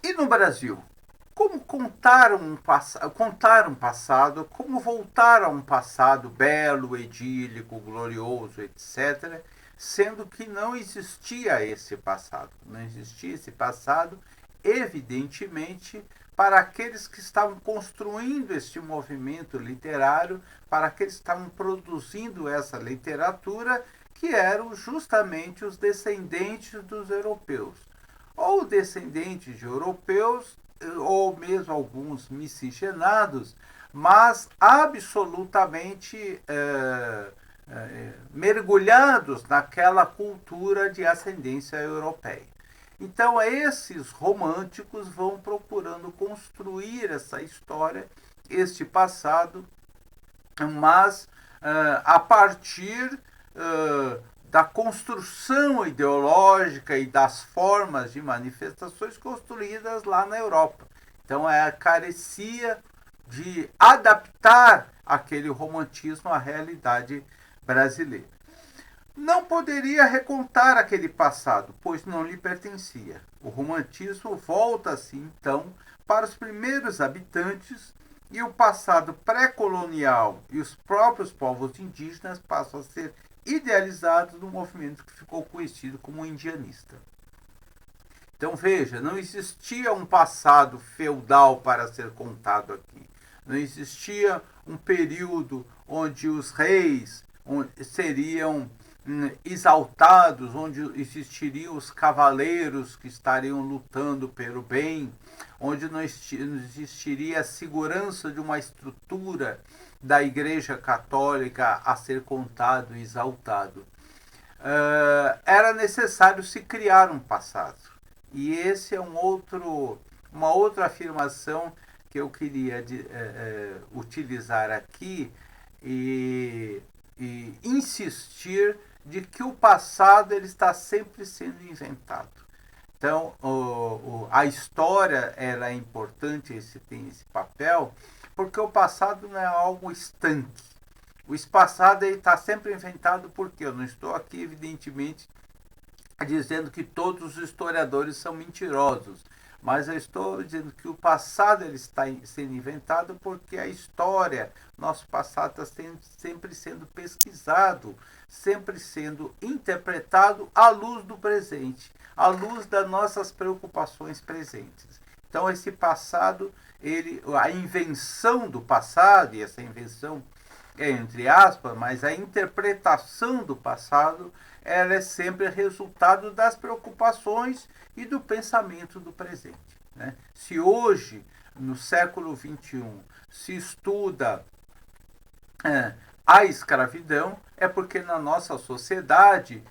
E no Brasil? Como contar um passado, como voltar a um passado belo, idílico, glorioso, etc., sendo que não existia esse passado. Não existia esse passado, evidentemente, para aqueles que estavam construindo este movimento literário, para aqueles que estavam produzindo essa literatura, que eram justamente os descendentes dos europeus ou descendentes de europeus, ou mesmo alguns miscigenados, mas absolutamente mergulhados naquela cultura de ascendência europeia. Então, esses românticos vão procurando construir essa história, este passado, mas a partir da construção ideológica e das formas de manifestações construídas lá na Europa. Então, carecia de adaptar aquele romantismo à realidade brasileira. Não poderia recontar aquele passado, pois não lhe pertencia. O romantismo volta-se, então, para os primeiros habitantes e o passado pré-colonial e os próprios povos indígenas passam a ser idealizados no movimento que ficou conhecido como indianista. Então veja, não existia um passado feudal para ser contado aqui. Não existia um período onde os reis seriam exaltados, onde existiriam os cavaleiros que estariam lutando pelo bem, onde não existiria a segurança de uma estrutura da Igreja Católica a ser contado e exaltado. Era necessário se criar um passado. E esse é uma outra afirmação que eu queria utilizar aqui e insistir de que o passado ele está sempre sendo inventado. Então, a história ela é importante, tem esse papel, porque o passado não é algo estanque. O passado está sempre inventado porque eu não estou aqui, evidentemente, dizendo que todos os historiadores são mentirosos, mas eu estou dizendo que o passado ele está sendo inventado porque a história, nosso passado está sempre sendo pesquisado, sempre sendo interpretado à luz do presente, à luz das nossas preocupações presentes. Então esse passado, a invenção do passado, e essa invenção é entre aspas, mas a interpretação do passado ela é sempre resultado das preocupações e do pensamento do presente. Né? Se hoje, no século XXI, se estuda a escravidão, é porque na nossa sociedade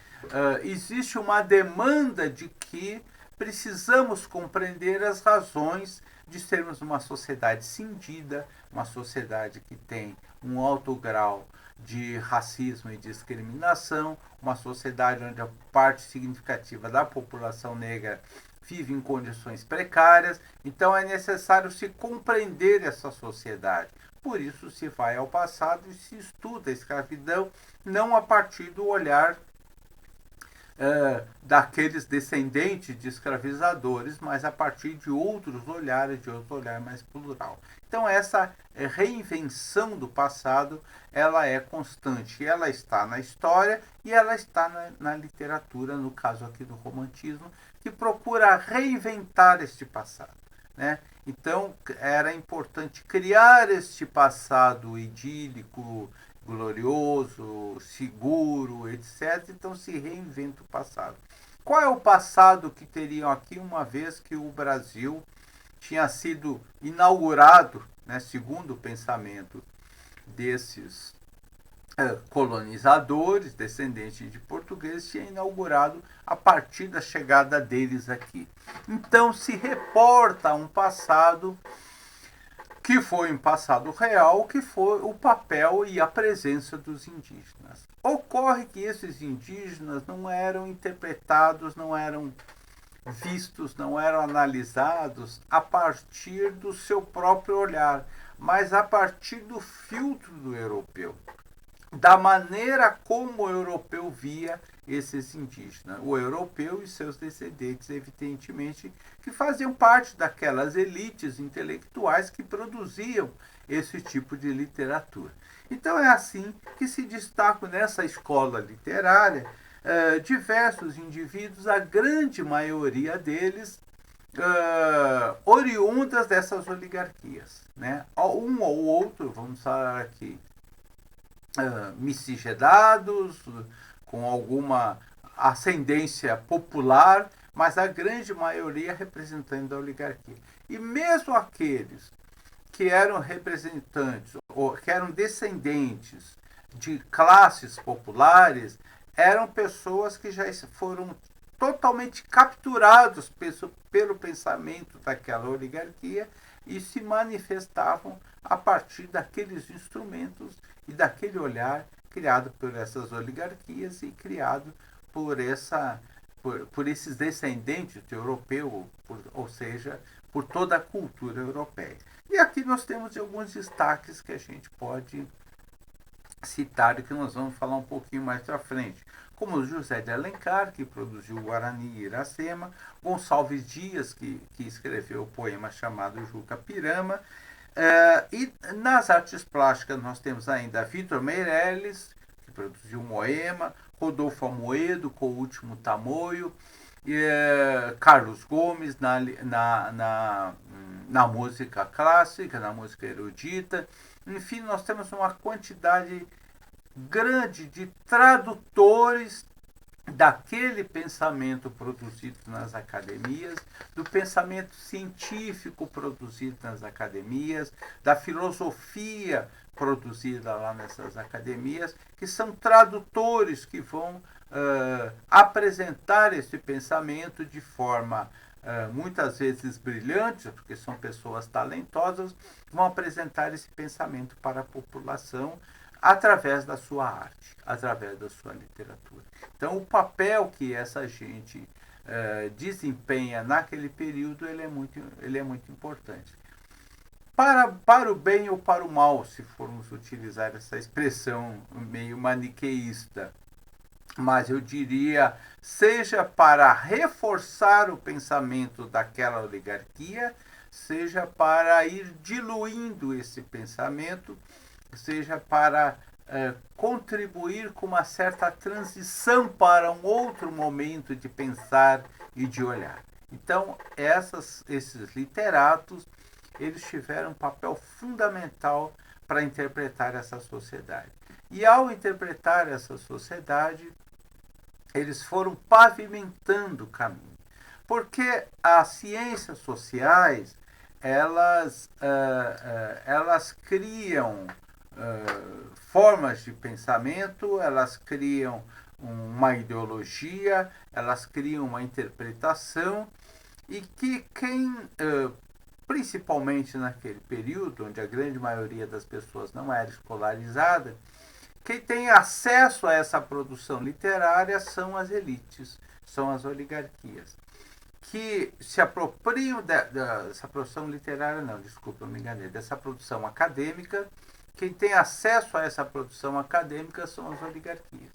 existe uma demanda de que precisamos compreender as razões de sermos uma sociedade cindida, uma sociedade que tem um alto grau de racismo e discriminação, uma sociedade onde a parte significativa da população negra vive em condições precárias. Então é necessário se compreender essa sociedade. Por isso se vai ao passado e se estuda a escravidão, não a partir do olhar daqueles descendentes de escravizadores, mas a partir de outros olhares, de outro olhar mais plural. Então essa reinvenção do passado, ela é constante, ela está na história e ela está na literatura, no caso aqui do romantismo, que procura reinventar este passado. Né? Então era importante criar este passado idílico, glorioso, seguro, etc. Então se reinventa o passado. Qual é o passado que teriam aqui, uma vez que o Brasil tinha sido inaugurado, né, segundo o pensamento desses colonizadores, descendentes de portugueses, tinha inaugurado a partir da chegada deles aqui. Então se reporta um passado que foi um passado real, que foi o papel e a presença dos indígenas. Ocorre que esses indígenas não eram interpretados, não eram vistos, não eram analisados a partir do seu próprio olhar, mas a partir do filtro do europeu, da maneira como o europeu via esses indígenas, o europeu e seus descendentes, evidentemente, que faziam parte daquelas elites intelectuais que produziam esse tipo de literatura. Então é assim que se destacam nessa escola literária diversos indivíduos, a grande maioria deles oriundas dessas oligarquias. Né? Um ou outro, vamos falar aqui, miscigenados, com alguma ascendência popular, mas a grande maioria representando a oligarquia. E mesmo aqueles que eram representantes ou que eram descendentes de classes populares eram pessoas que já foram totalmente capturados pelo pensamento daquela oligarquia e se manifestavam a partir daqueles instrumentos e daquele olhar criado por essas oligarquias e criado por esses descendentes de europeu, ou seja, por toda a cultura europeia. E aqui nós temos alguns destaques que a gente pode citar e que nós vamos falar um pouquinho mais para frente, como José de Alencar, que produziu o Guarani e Iracema, Gonçalves Dias, que escreveu o poema chamado Juca Pirama, e nas artes plásticas nós temos ainda Vitor Meirelles, que produziu Moema, Rodolfo Amoedo, com o Último Tamoio, Carlos Gomes na música clássica, na música erudita. Enfim, nós temos uma quantidade grande de tradutores daquele pensamento produzido nas academias, do pensamento científico produzido nas academias, da filosofia produzida lá nessas academias, que são tradutores que vão apresentar esse pensamento de forma muitas vezes brilhante, porque são pessoas talentosas, vão apresentar esse pensamento para a população através da sua arte, através da sua literatura. Então, o papel que essa gente desempenha naquele período ele é muito importante. Para o bem ou para o mal, se formos utilizar essa expressão meio maniqueísta, mas eu diria, seja para reforçar o pensamento daquela oligarquia, seja para ir diluindo esse pensamento, seja para contribuir com uma certa transição para um outro momento de pensar e de olhar. Então, esses literatos, eles tiveram um papel fundamental para interpretar essa sociedade. E ao interpretar essa sociedade, eles foram pavimentando o caminho. Porque as ciências sociais, elas criam formas de pensamento, elas criam uma ideologia, elas criam uma interpretação e que principalmente naquele período, onde a grande maioria das pessoas não era escolarizada, quem tem acesso a essa produção literária são as elites, são as oligarquias, que se apropriam dessa produção literária, eu me enganei, dessa produção acadêmica. Quem tem acesso a essa produção acadêmica são as oligarquias,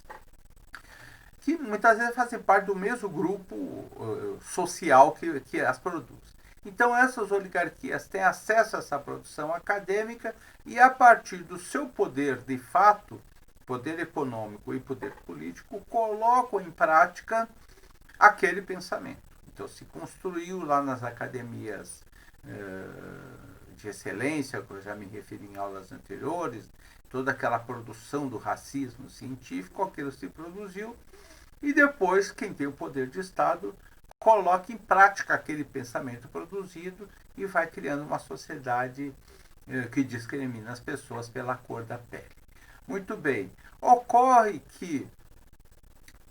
que muitas vezes fazem parte do mesmo grupo social que as produz. Então, essas oligarquias têm acesso a essa produção acadêmica e, a partir do seu poder de fato, poder econômico e poder político, colocam em prática aquele pensamento. Então, se construiu lá nas academias de excelência, que eu já me referi em aulas anteriores, toda aquela produção do racismo científico, aquilo se produziu, e depois quem tem o poder de Estado coloca em prática aquele pensamento produzido e vai criando uma sociedade que discrimina as pessoas pela cor da pele. Muito bem. Ocorre que,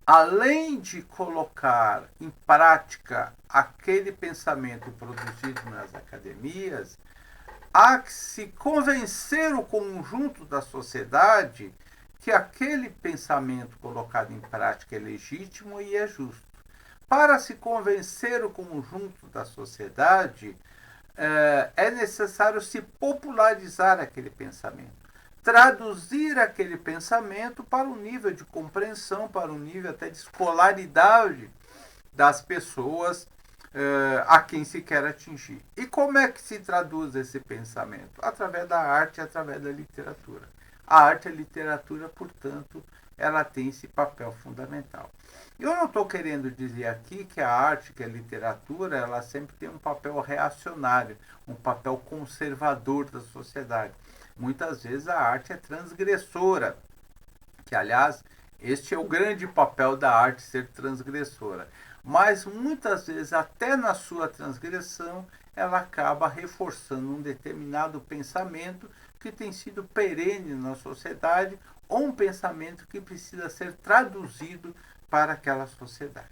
além de colocar em prática aquele pensamento produzido nas academias, há que se convencer o conjunto da sociedade que aquele pensamento colocado em prática é legítimo e é justo. Para se convencer o conjunto da sociedade, é necessário se popularizar aquele pensamento, traduzir aquele pensamento para um nível de compreensão, para um nível até de escolaridade das pessoas a quem se quer atingir. E como é que se traduz esse pensamento? Através da arte, através da literatura. A arte e a literatura, portanto, ela tem esse papel fundamental. Eu não estou querendo dizer aqui que a arte, que a literatura, ela sempre tem um papel reacionário, um papel conservador da sociedade. Muitas vezes a arte é transgressora, que aliás, este é o grande papel da arte, ser transgressora. Mas muitas vezes, até na sua transgressão, ela acaba reforçando um determinado pensamento que tem sido perene na sociedade ou um pensamento que precisa ser traduzido para aquela sociedade.